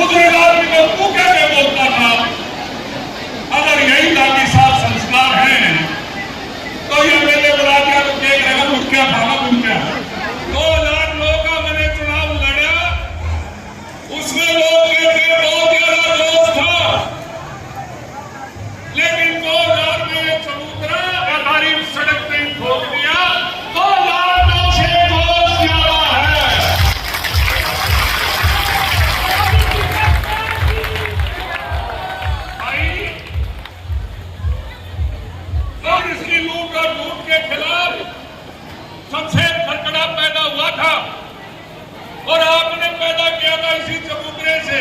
बुजुर्ग आदमी को तू कह के बोलता था। अगर यही दादी साहब संस्कार हैं तो ये मेले बुला दिया तो देख रहे हो क्या भागा बन गया। 2000 लोगों का मैंने चुनाव लड़ा, उसमें लोग कहते बहुत ज्यादा जोश था, लेकिन 2000 में ये चबूतरा गद्दारी सड़क पे ठोक दिया। 2009 से जोश ज्यादा है। कांग्रेस की लूट और लूट के खिलाफ शमशेर खटकड़ा पैदा हुआ था और आपने पैदा किया था इसी चबूतरे से।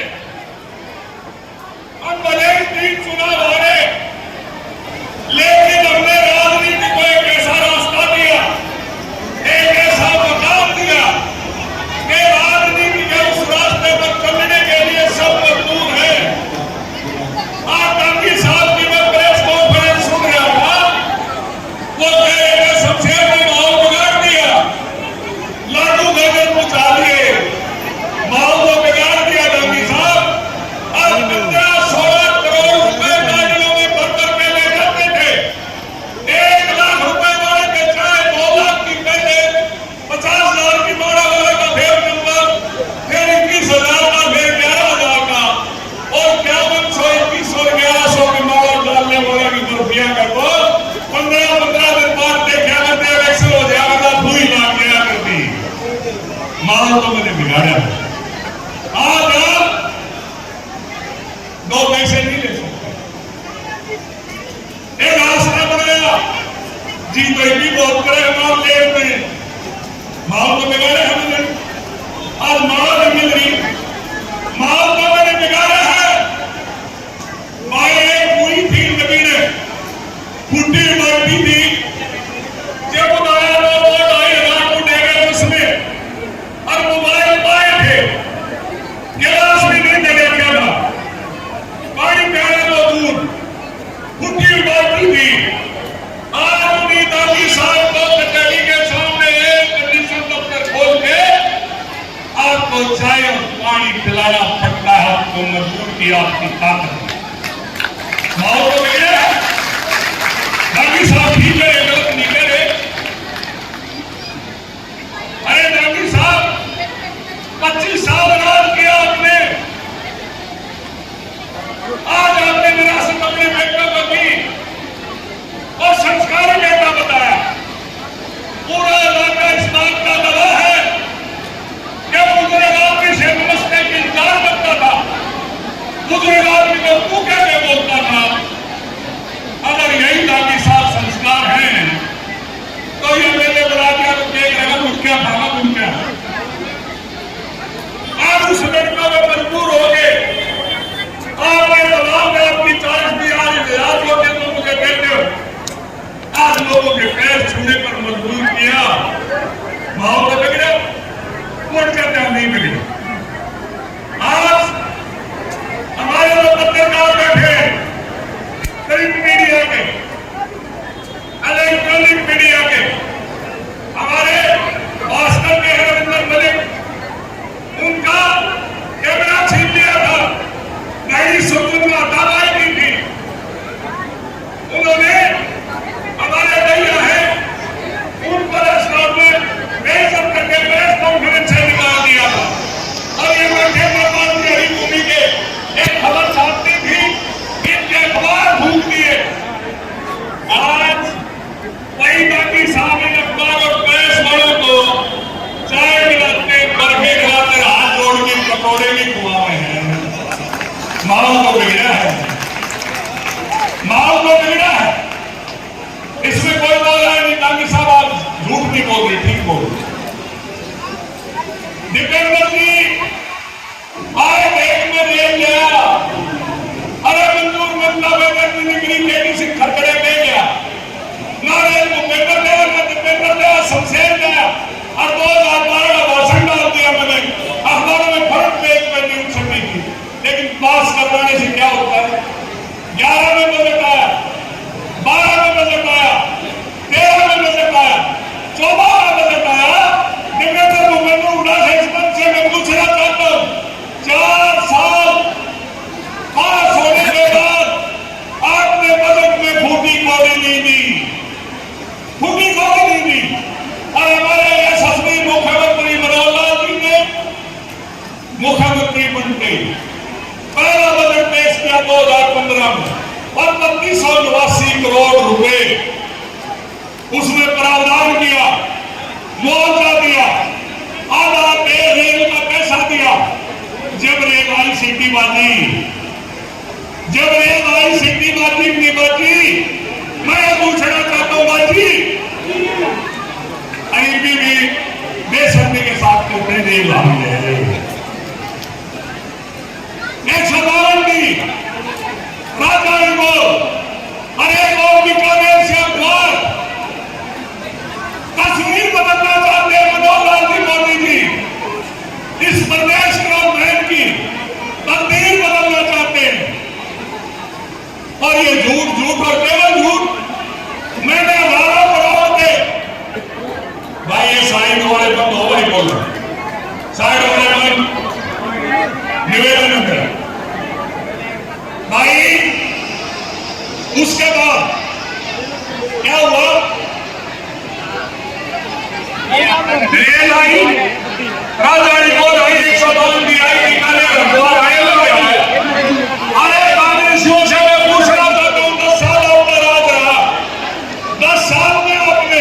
हम भले ही 3 चुनाव हारे, लेकिन हमने राजनीति को एक ऐसा रास्ता दिया, एक ऐसा मकाम दिया कि राजनीति के उस रास्ते पर चलने के लिए सब मजबूर है। आज गांधी साहब की मैं प्रेस कॉन्फ्रेंस सुन रहा था, वो कह रहे थे शमशेर ने माहौल बिगाड़ दिया, लाडू गगन पहुंचा दिए, माहौल को बिगाड़ दिया गांधी साहब। आज 15-16 करोड़ रुपए गाड़ियों में भर करके ले जाते थे। 1 लाख रुपए वाले के चाहे 2 लाख की पहले 50,000 की माड़ा वाले का फेर नंबर, फिर 21,000 का, फिर 11,000 का, और 5100, 2100, 1100 की माड़ा डालने वाले की बर्फियां कर दो। 15-15 दिन बाद देखा करते इलेक्शन हो जाएगा, भूई मार गया करती। माहौल तो मैंने बिगाड़ा है। आज आप 2 पैसे नहीं ले सकते। एक रास्ता बनाया, जी तो भी बहुत करे माल लेट में, माल तो बिगाड़े हमने। आज माल नहीं मिल रही, माल तो मैंने बिगाड़ा है। माए पूरी थी जमीन फूटी मारती थी, जब बनाया तो 2,500 फुट गए उसमें, और मोबाइल पाए थे, गिलास भी नहीं जगह क्या था, पानी प्यारा तो दूर, फूटी मारती थी। आज उन्हीं दादी साहब को कचहरी के सामने एक कंडीशन दफ्तर खोल के आपको चाय और पानी पिलाना पड़ता है, आपको मजबूर किया आपकी ताकत। माहौल तो गया दादी साहब ठीक है, गलत नहीं करे। अरे दादी साहब 25 साल राज किया आपने, आज आपने विरासत अपने बेटा को दी और संस्कारी बेटा बताया। पूरा इलाका इस बात का गवाह है कि बुजुर्ग आदमी से नमस्ते की इंतजार करता था, बुजुर्ग आदमी को तू कह के बोलता था। अगर यही दादी साहब संस्कार हैं तो ये मेले बुला दिया तो देख रहे हो क्या भागा बन गया। आज उस लड़का में मजबूर हो गए, आपने दबाव में आपकी 40 दी, आज लोग तो मुझे कहते हो, आज लोगों के पैर छूने पर मजबूर किया। माहौल तो बिगड़े, कोर्ट का ध्यान नहीं बिगड़े। आज हमारे लोग पत्रकार बैठे, प्रिंट मीडिया के, इलेक्ट्रॉनिक मीडिया के, हमारे भास्कर के रविंद्र मलिक, उनका कैमरा छीन लिया था, नई सुप्रीम दावाई की थी। उन्होंने हमारे भैया है उन पर बेइज्जत करके प्रेस कॉन्फ्रेंस से निकाल दिया था। और ये बैठे भगवान की हरिभूमि के एक खबर छापती थी, इनके अखबार फूक दिए। आज वही बाकी सामने अखबार और प्रेस वालों को चाय मिलाते, बर्फी खिलाते, हाथ जोड़ के पकौड़े भी खुआए हैं। माहौल तो बिगड़ा है, माहौल तो बिगड़ा है, इसमें कोई बोल रहा है नहीं। गांधी साहब आप झूठ नहीं बोल रहे, ठीक बोल रहे। दीपेंद्र जी आए देख में रेल गया, अरे मंजूर मंदा बेगर की निगरी केटी सिंह खटकड़े में गया, नारे भूपेंद्र ने ना दीपेंद्र ने शमशेर ने, और 2012 का भाषण डाल दिया मैंने अखबारों में, फ्रंट पेज पर न्यूज छपी थी। लेकिन पास करवाने से क्या होता है? 11 में बजट आया, 12 में बजट आया, 13 में बजट आया, 14 में बजट आया। देवेंद्र भूपेंद्र 19 से मैं पूछना चाहता हूँ, 4 साल टूट गई। पहला बजट पेश किया 2015 में और 3289 करोड़ रुपए उसमें प्रावधान किया, मुआवजा दिया, आधा रेल का पैसा दिया। जब रेल आई सिटी बाजी, जब रेल आई सिटी बाजी नहीं बची। मैं पूछना चाहता हूं बाजी, अभी भी बेसब्री के साथ कहते हैं रेल आई है। एक साधारण भी राजा को अरे वो बीकानेर से अखबार तस्वीर बदलना चाहते हैं मनोहर लाल जी मोदी जी। इस प्रदेश गवर्नमेंट की तकदीर बदलना चाहते हैं और ये झूठ और केवल झूठ। मैंने 18 करोड़ के भाई ये साइड वाले बंद हो भाई बोल साइड वाले बंद निवेदन है भाई। उसके बाद क्या हुआ, रेल आई, राजधानी को आई, 152 की आई, बीकानेर हरिद्वार आए हुए हैं। अरे कांग्रेसियों से मैं पूछना चाहता हूं, 10 साल आपका राज रहा, 10 साल में आपने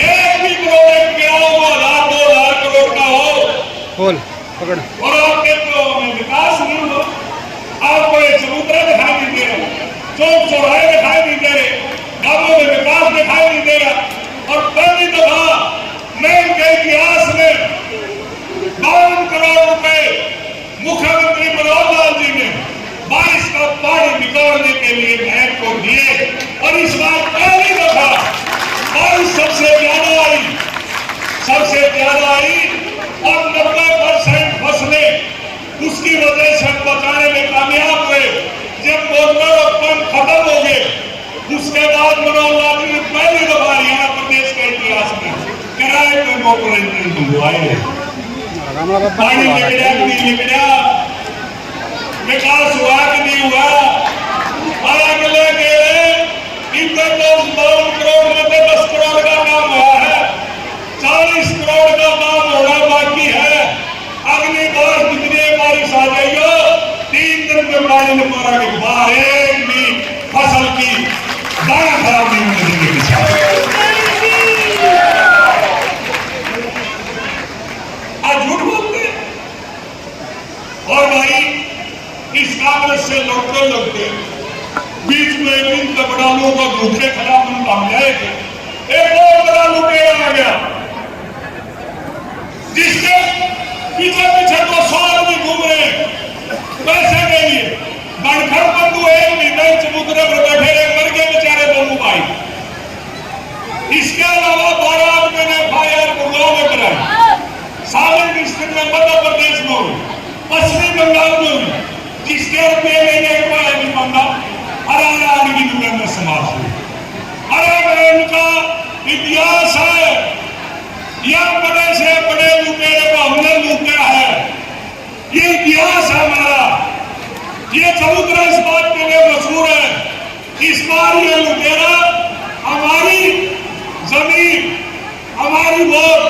एक भी प्रोजेक्ट किया हो 1000-2000 करोड़ का हो पकड़ और आपके विकास नहीं हो। आपको एक समुद्र दिखाई नहीं दे रहा, चौक चौराहे दिखाई नहीं दे रहे, गांवों में विकास दिखाई नहीं दे रहा। और पहली दफा मैं के इतिहास में 52 करोड़ रुपए मुख्यमंत्री मनोहर लाल जी ने 22 का पानी निकालने के लिए बैंक को दिए और इस बार पहली दफा बारिश सबसे ज्यादा आई और 90% फसलें उसकी वजह से बचाने में कामयाब हुए। जब मोटर और पंप खत्म हो गए उसके बाद मनोहर लाल जी ने पहली दफा हरियाणा प्रदेश के इतिहास में किराए पे मोटर इंजन डुबवाए। पानी निकला कि नहीं निकला, विकास हुआ कि नहीं हुआ, अगले इतने 52 करोड़ में 10 करोड़ का काम हुआ है, 40 करोड़ का काम होना बाकी है। अगली बार कितनी बारिश आ जाएगी, 3 दिन में पानी में मारा के बाहर एक भी फसल की दाना खराब नहीं होने देंगे किसान। आज झूठ बोलते और भाई इस कांग्रेस से लड़ते बीच में एक दिन कपड़ालों को धूखे खिलाफ हम काम जाए थे। एक और बड़ा लुटेरा आ गया जिसके पीछे 2 साल भी घूम रहे पैसे के लिए। बनखड़ बंधु एक महीने चबूतरे पर बैठे रहे, मर गए बेचारे बंधु भाई। इसके अलावा 12 आदमी ने FIR गुड़गांव में कराई, सालन डिस्ट्रिक्ट में मध्य प्रदेश में हुई, पश्चिमी बंगाल में हुई, जिसके रुपये लेने को नहीं बंदा हरियाणा की दुनिया में समाज हुई। अरे इनका इतिहास है, यह बड़े से बड़े लुटेरे को हमने लूटा है, ये इतिहास है हमारा। ये चबूतरा इस बात के लिए मशहूर है। इस बार ये लुटेरा हमारी जमीन, हमारी वोट,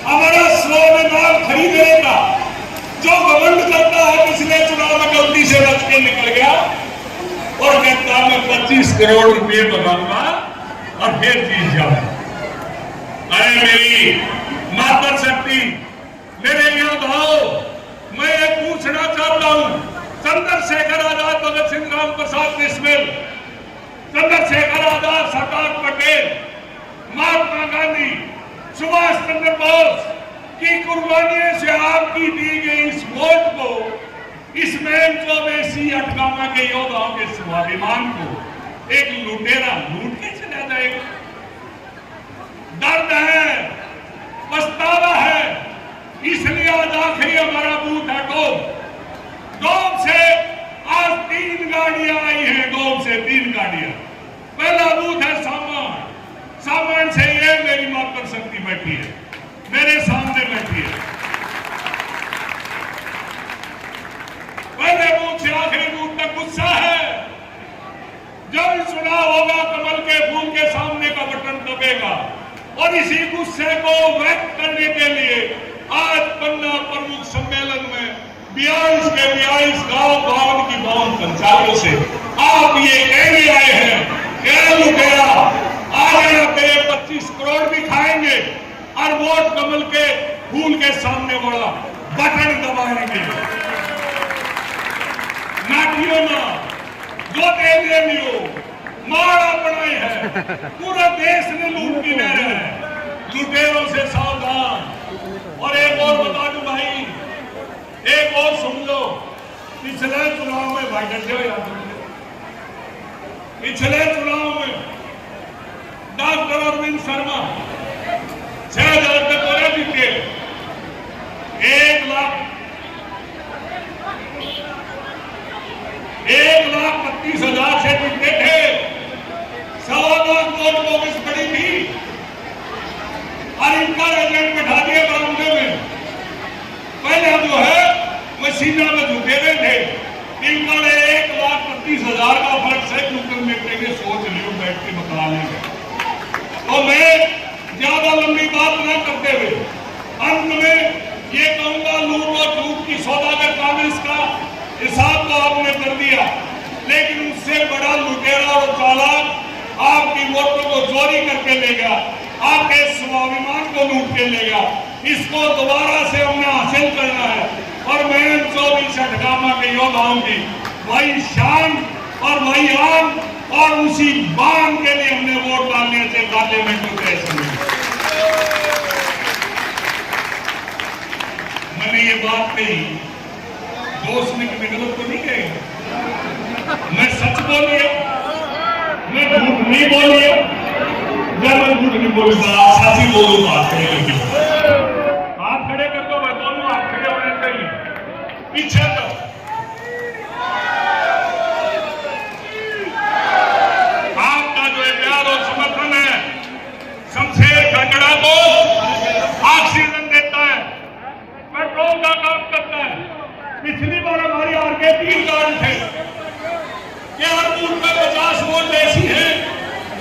हमारा स्वाभिमान खरीदने का जो घमंड करता है, पिछले चुनाव में गलती से बच के निकल गया और कहता मैं 25 करोड़ रुपए बनाऊंगा और फिर जीत जाऊंगा। अरे मेरी मातृशक्ति, मेरे यहाँ भाव, मैं ये पूछना चाहता हूं, चंद्रशेखर आजाद, भगत सिंह, राम प्रसाद बिस्मिल, चंद्रशेखर आजाद, सरदार पटेल, महात्मा गांधी, सुभाष चंद्र बोस की कुर्बानियों से आपकी दी गई इस वोट को, इस मेसी अटकामा के योद्धाओं के स्वाभिमान को एक लुटेरा लूट के चला जाएगा। दर्द है, पछतावा है, इसलिए आज आखिरी हमारा बूथ है डोम से। आज 3 गाड़ियां आई हैं, डोम से 3 गाड़ियां। पहला बूथ है सामान से ये मेरी मातृशक्ति बैठी है, मेरे सामने बैठी है। पहले बूथ से आखिरी बूथ तक गुस्सा है। जब चुनाव होगा कमल के फूल के सामने का बटन दबेगा और इसी गुस्से को व्यक्त करने के लिए आज पन्ना प्रमुख सम्मेलन में 42 के 42 गांव 52 की 52 पंचायतों से आप ये कहने आए हैं क्या लुटेरा आज पे 25 करोड़ भी खाएंगे और वोट कमल के फूल के सामने वाला बटन दबाएंगे। नाटियों ना जो देवियों माड़ा बनाए है पूरा देश ने लूट की ले रहे हैं, लुटेरों से सावधान। और एक और बता दूं भाई, एक और सुन लो, पिछले चुनाव में भाई डंडे याद रखिए, पिछले चुनाव में डॉक्टर अरविंद शर्मा 6000 तक बोले जीते, 1,32,000 से जीते थे, 1,25,000 वोट कांग्रेस खड़ी थी और इनका एजेंट बैठा दिया बरामदे में। पहले जो है मशीना में झुके हुए थे, इनका 1,32,000 का फर्क है, ऊपर मिटेंगे सोच लियो बैठ के बता लेंगे। तो मैं ज्यादा लंबी बात न करते हुए अंत में ये कहूंगा, लूट और झूठ की सौदागर कांग्रेस का हिसाब तो आपने कर दिया, लेकिन उससे बड़ा लुटेरा और चालाक आपकी वोटों को चोरी करके लेगा, आपके स्वाभिमान को लूट के लेगा। इसको दोबारा से हमने हासिल करना है और मैं 24 अठगामा के योद्धाओं की वही शान और वही आन और उसी बान के लिए हमने वोट डालने से डाले में मैंने ये बात कही, दोस्त ने कभी गलत तो नहीं कहेगा, मैं सच बोलिए, मैं झूठ नहीं बोलिए, जब मैं झूठ नहीं बोलूंगा सच ही बोलूंगा। हाथ खड़े कर दो, मैं दोनों हाथ खड़े होने चाहिए, पीछे तो आपका जो प्यार और समर्थन है शमशेर खंडड़ा को ऑक्सीजन देता है, पेट्रोल का काम करता है। पिछली बार हमारी हार के 3 कारण थे कि हर बूथ में 50 वोट ऐसी है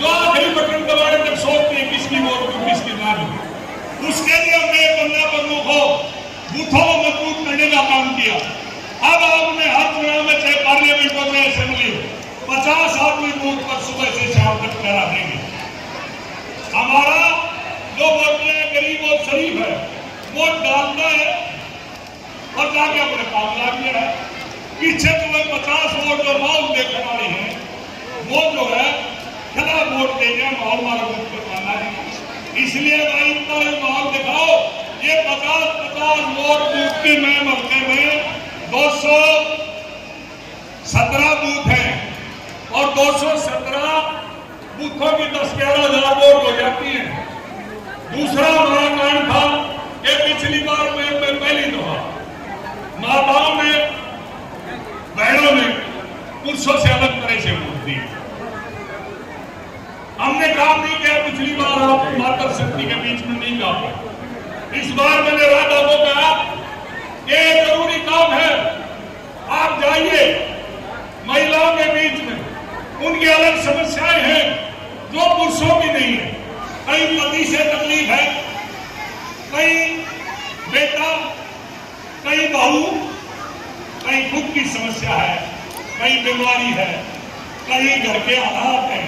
जो आखिरी बटन दबाने तक सोचते हैं किसकी वोट को किसकी ना दो। उसके लिए हमने 15 प्रमुख हो बूथों को मजबूत करने का काम किया। अब आपने हर चुनाव में चाहे पार्लियामेंट हो चाहे असेंबली 50 आदमी बूथ पर सुबह से शाम तक करा देंगे। हमारा जो वोटर है गरीब और शरीफ है, वोट डालता है और जाके अपने काम ला दिया है। पीछे तुम्हें 50 वोट जो माहौल देखने वाले हैं वो जो है खिलाफ वोट देंगे, माहौल मारा वोट करवाना है। इसलिए भाई इतना माहौल दिखाओ, ये 50-50 वोट बूथ की मैं हल्के में 217 बूथ है और 217 बूथों की 10-11,000 वोट हो जाती है। दूसरा हमारा कारण था कि पिछली बार में पहली दफा माताओं ने बहनों ने पुरुषों से अलग तरह से वोट दी। हमने काम नहीं किया, पिछली बार आप मातृ शक्ति के बीच में नहीं कहा। इस बार मैंने राधा को कहा ये जरूरी काम है, आप जाइए महिलाओं के बीच में, उनकी अलग समस्याएं हैं जो पुरुषों की नहीं है। कहीं पति से तकलीफ है, कहीं बेटा, कहीं बहू, कहीं खुद की समस्या है, कहीं बीमारी है, कहीं घर के हालात हैं।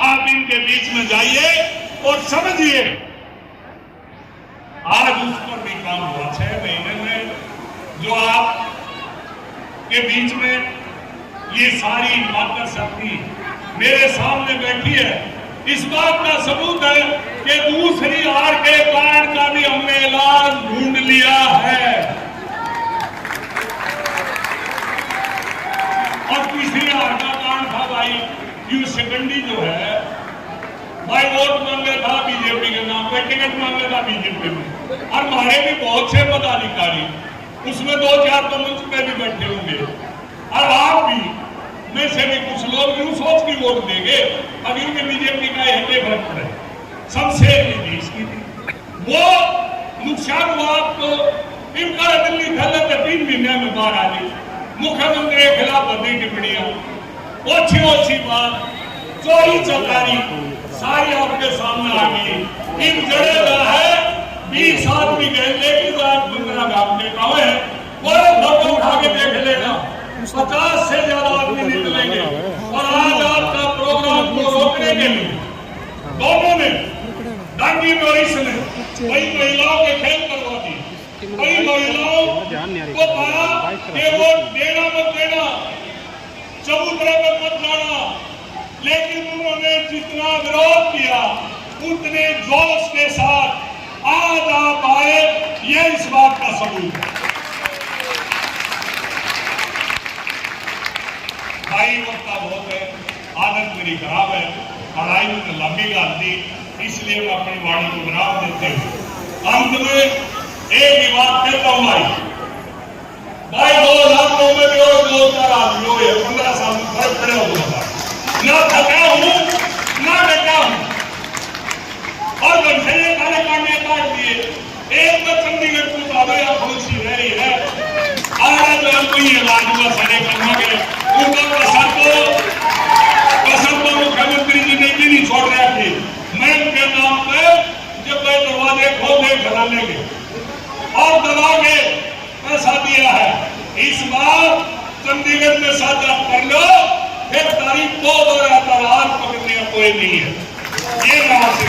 आप इनके बीच में जाइए और समझिए। आज उस पर भी काम हुआ 6 महीने में, जो आप के बीच में ये सारी मातृ शक्ति मेरे सामने बैठी है, इस बात का सबूत है कि दूसरी हार के कारण का भी हमने इलाज ढूंढ लिया है। और तीसरी हार का कारण था भाई यू सेकेंडरी जो है भाई वोट मांगे था बीजेपी के नाम पे, टिकट मांगे था बीजेपी में, और हमारे भी बहुत से पदाधिकारी उसमें 2-4 तो मंच पे भी बैठे होंगे, और आप भी में से भी कुछ लोग यूं सोच के वोट देंगे अब इनके बीजेपी का हटे फर्क पड़े। शमशेर ने देश की थी वो नुकसान हुआ। आपको इनका दिल्ली थल्ले 3 महीने में बाहर आ गई, मुख्यमंत्री के खिलाफ बदी टिप्पणियां, ओछी बात, चोरी चकारी सारी आपके सामने आ गई। इन जड़ेगा है 20 आदमी गए, लेकिन आज 15 में आपने कहा है वो फोटो उठा के देख लेना, 50 से ज्यादा आदमी निकलेंगे। और आज आपका प्रोग्राम को रोकने के लिए दोनों ने, डांगी में इसने कई महिलाओं के खेल करवा दी, कई महिलाओं को कहा कि वोट देना मत देना, चबूतरे पर मत जाना, लेकिन उन्होंने जितना विरोध किया उतने जोश के साथ आज आप आए, ये इस बात का सबूत है। भाई वक्त बहुत है, आदत मेरी खराब है, लड़ाई में लंबी गाल थी, इसलिए मैं अपनी वाणी को विराम देते हुए अंत में एक ही बात कहता हूं भाई 2009 में भी और 2-4 आदमी हो, 15 साल में फर्क खड़े हो गया, ना थका हूं ना डटा हूं, और घंटे काले कांडे काट दिए। एक तो चंडीगढ़ को दादा खुशी रही है, आज कोई इलाज हुआ सारे कर्मा के उनका कसर को मुख्यमंत्री जी ने भी नहीं छोड़ रहे थे। मैं उनके नाम पे जब मैं दरवाजे खोले घराने के और दबा के पैसा दिया है, इस बार चंडीगढ़ में साझा कर लो, फिर तारीख 2 और पकड़ने का कोई नहीं है, ये मैं आपसे